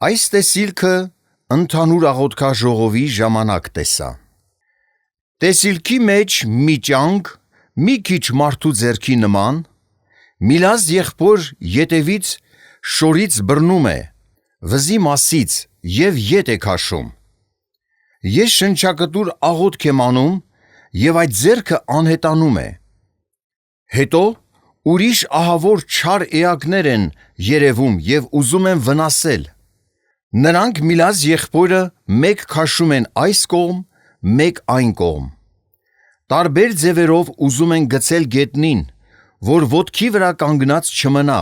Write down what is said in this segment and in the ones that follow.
Այս տեսիլքը ընդհանուր աղոթքաժողովի ժամանակ տեսա։ Տեսիլքի մեջ մի ճանք, մի քիչ մարդու ձեռքի նման, միլազ եղբոր ետևից շորից բռնում է, վզի մասից և ետ է քաշում։ Ես շնչակտուր աղոթք եմ անում և այդ ձեռքը անհետանում է։ Հետո ուրիշ ահավոր չար էակներ են երևում և ուզում են վնասել։ Նրանք միլազ եղբորը մեկ քաշում են այս կողմ, մեկ այն կողմ։ Տարբեր ձևերով ուզում են գցել գետնին, որ ոտքի վրա կանգնած չմնա,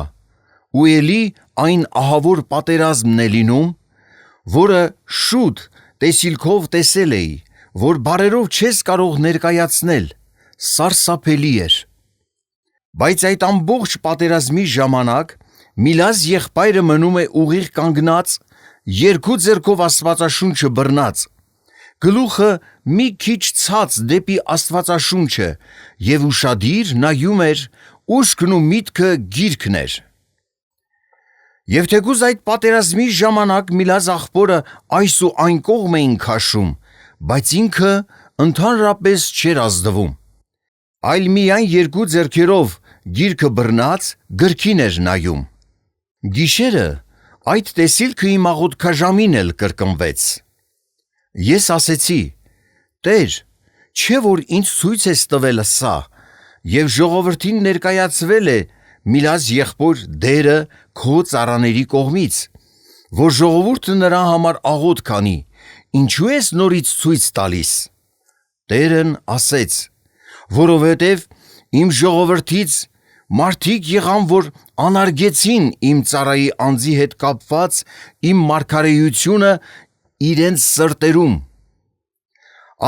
ու էլի այն ահավոր պատերազմն է լինում, որը շուտ տեսիլքով տեսել էի, որ բառերով չես կարող ներկայացնել, սարսափելի էր։ Բայց այդ ամբողջ պատերազմի ժամանակ միլազ եղբայրը մնում է ուղիղ կանգնած, երկու ձեռքով Աստվածաշունչը բռնած, գլուխը մի քիչ ցած դեպի Աստվածաշունչը և ուշադիր նայում էր, ուշքն ու միտքը գիրքն էր։ Եվ թեկուզ այդ պատերազմի ժամանակ միլազ աղբորը այս ու այն կողմ էին քաշում, բայց ինքը ընդհանրապես չէր ազդվում, այլ միայն երկու ձեռքերով գիրքը բռնած գրքին էր նայում։ Գիշերը այդ տեսիլքը իմ աղոթքաժամին էլ կրկնվեց։ Ես ասեցի. «Տեր, չէ՞ որ ինձ ցույց ես տվել սա, և ժողովրդին ներկայացվել է միլազ եղբոր դերը քո ծառաների կողմից, որ ժողովուրդը նրա համար աղոթք անի, ինչու ես նորից ցույց տալիս»։ Տերն ասեց. «Որովհետև իմ ժողովրդից մարդիկ եղան, որ անարգեցին իմ ծառայի անձի հետ կապված իմ մարգարեությունը իրենց սրտերում։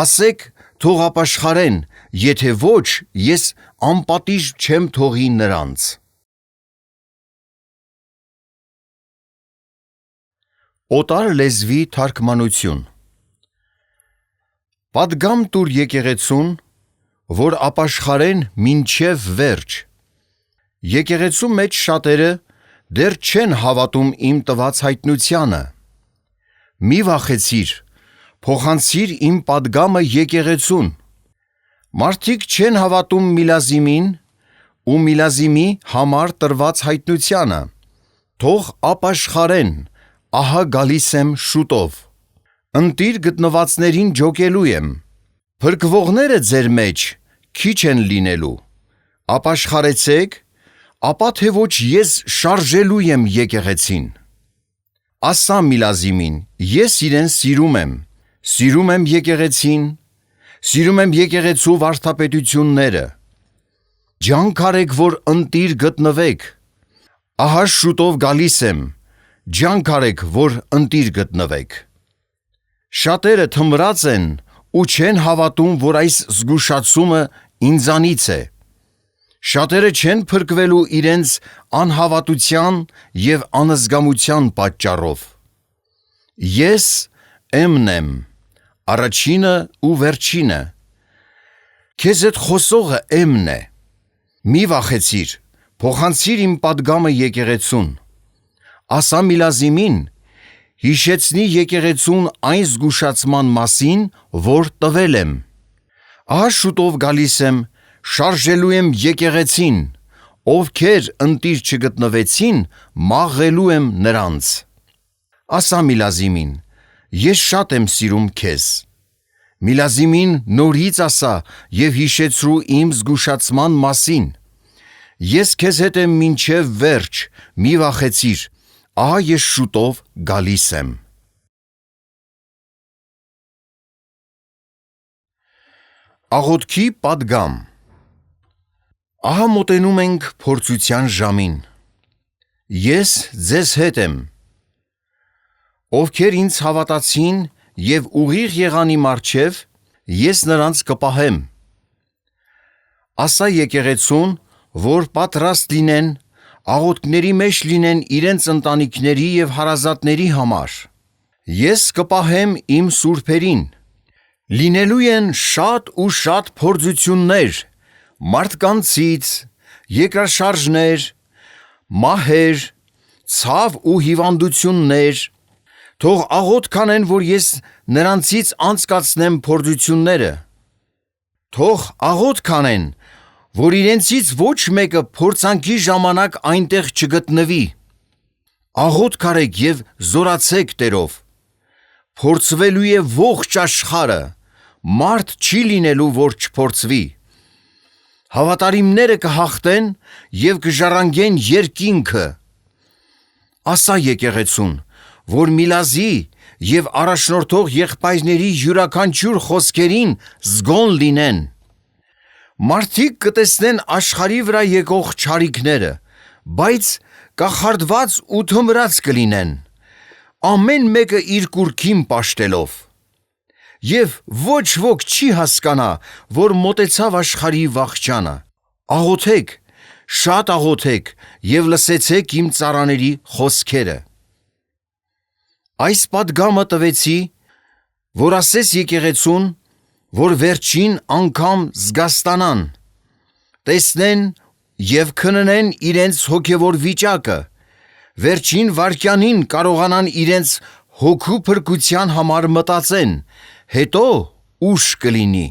Ասեք, թող ապաշխարեն, եթե ոչ, ես անպատիժ չեմ թողի նրանց»։ Օտար լեզվի թարգմանություն։ Պատգամ տուր եկեղեցուն, որ ապաշխարեն մինչև վերջ։ Եկեղեցու մեջ շատերը դեռ չեն հավատում իմ տված հայտնությանը։ Մի վախեցիր, փոխանցիր իմ պատգամը եկեղեցուն։ Մարդիկ չեն հավատում Միլազիմին ու Միլազիմի համար տրված հայտնությանը։ Թող ապաշխարեն, ահա գալիս եմ շուտով։ Ընտիր գտնվածներին ջոկելու եմ։ Փրկվողները ձեր մեջ քիչ են լինելու։ Ապաշխարեցեք, ապա թե ոչ ես շարժելու եմ եկեղեցին։ Ասա Միլազիմին, ես իրեն սիրում եմ եկեղեցին, սիրում եմ եկեղեցու վարդապետությունները։ Ջանք արեք, որ ընտիր գտնվեք։ Ահա շուտով գալիս եմ, ջանք արեք, որ ընտիր գտնվեք։ Շատերը թմրած են ու չեն հավատում, որ այս զգուշացումը ինձանից է։ Շատերը չեն փրկվելու իրենց անհավատության և անզգամության պատճառով։ Ես Էմն եմ, առաջինը ու վերջինը։ Քեզ հետ խոսողը Էմն է։ Մի վախեցիր, փոխանցիր իմ պատգամը եկեղեցուն։ Ասա Միլազիմին, հիշեցնի եկեղեցուն այն զգուշացման մասին, որ տվել եմ։ Ահա շուտով գալիս եմ, շարժելու եմ եկեղեցին, ովքեր ընտիր չգտնվեցին, մաղելու եմ նրանց։ Ասա Միլազիմին, ես շատ եմ սիրում քեզ։ Միլազիմին նորից ասա և հիշեցրու իմ զգուշացման մասին։ Ես քեզ հետ եմ մինչև վերջ, մի վախեցիր, ահա ես շուտով գալիս եմ։ Աղոթքի պատգամ։ Ահա մոտենում ենք փորձության ժամին։ Ես ձեզ հետ եմ։ Ովքեր ինձ հավատացին և ուղիղ եղան իմ առջև, ես նրանց կպահեմ։ Ասա եկեղեցուն, որ պատրաստ լինեն, աղոթքների մեջ լինեն իրենց ընտանիքների և հարազատների համար։ Ես կպահեմ իմ սուրբերին։ Լինելու են շատ ու շատ փորձություններ, մարդկանցից, երկրաշարժներ, մահեր, ցավ ու հիվանդություններ, Թող աղոթք անեն, որ ես նրանցից անցկացնեմ փորձությունները։ Թող աղոթք անեն, որ իրենցից ոչ մեկը փորձանքի ժամանակ այնտեղ չգտնվի։ Աղոթք արեք եւ զորացեք Տերով։ Փորձվելու է ողջ աշխարհը, մարդ չի լինելու, որ չփորձվի։ Հավատարիմները կհաղթեն եւ կժառանգեն երկինքը։ Ասա եկեղեցուն, որ Միլազի եւ առաջնորդող եղբայրների յուրաքանչյուր խոսքերին զգոն լինեն։ Մարդիկ կտեսնեն աշխարհի վրա եկող չարիքները, բայց կախարդված ու թմրած կլինեն, ամեն մեկը իր կուրքին պաշտելով։ Եվ ոչ ոք չի հասկանա, որ մոտեցավ աշխարհի վախճանը։ Աղոթեք, շատ աղոթեք եւ լսեցեք իմ ծառաների խոսքերը։ Այս պատգամը տվեցի, որ ասես եկեղեցուն, որ վերջին անգամ զգաստանան, տեսնեն եւ քննեն իրենց հոգեվոր վիճակը, վերջին վարքյանին կարողանան իրենց հոգու փրկության համար մտածեն, հետո ուշ կլինի։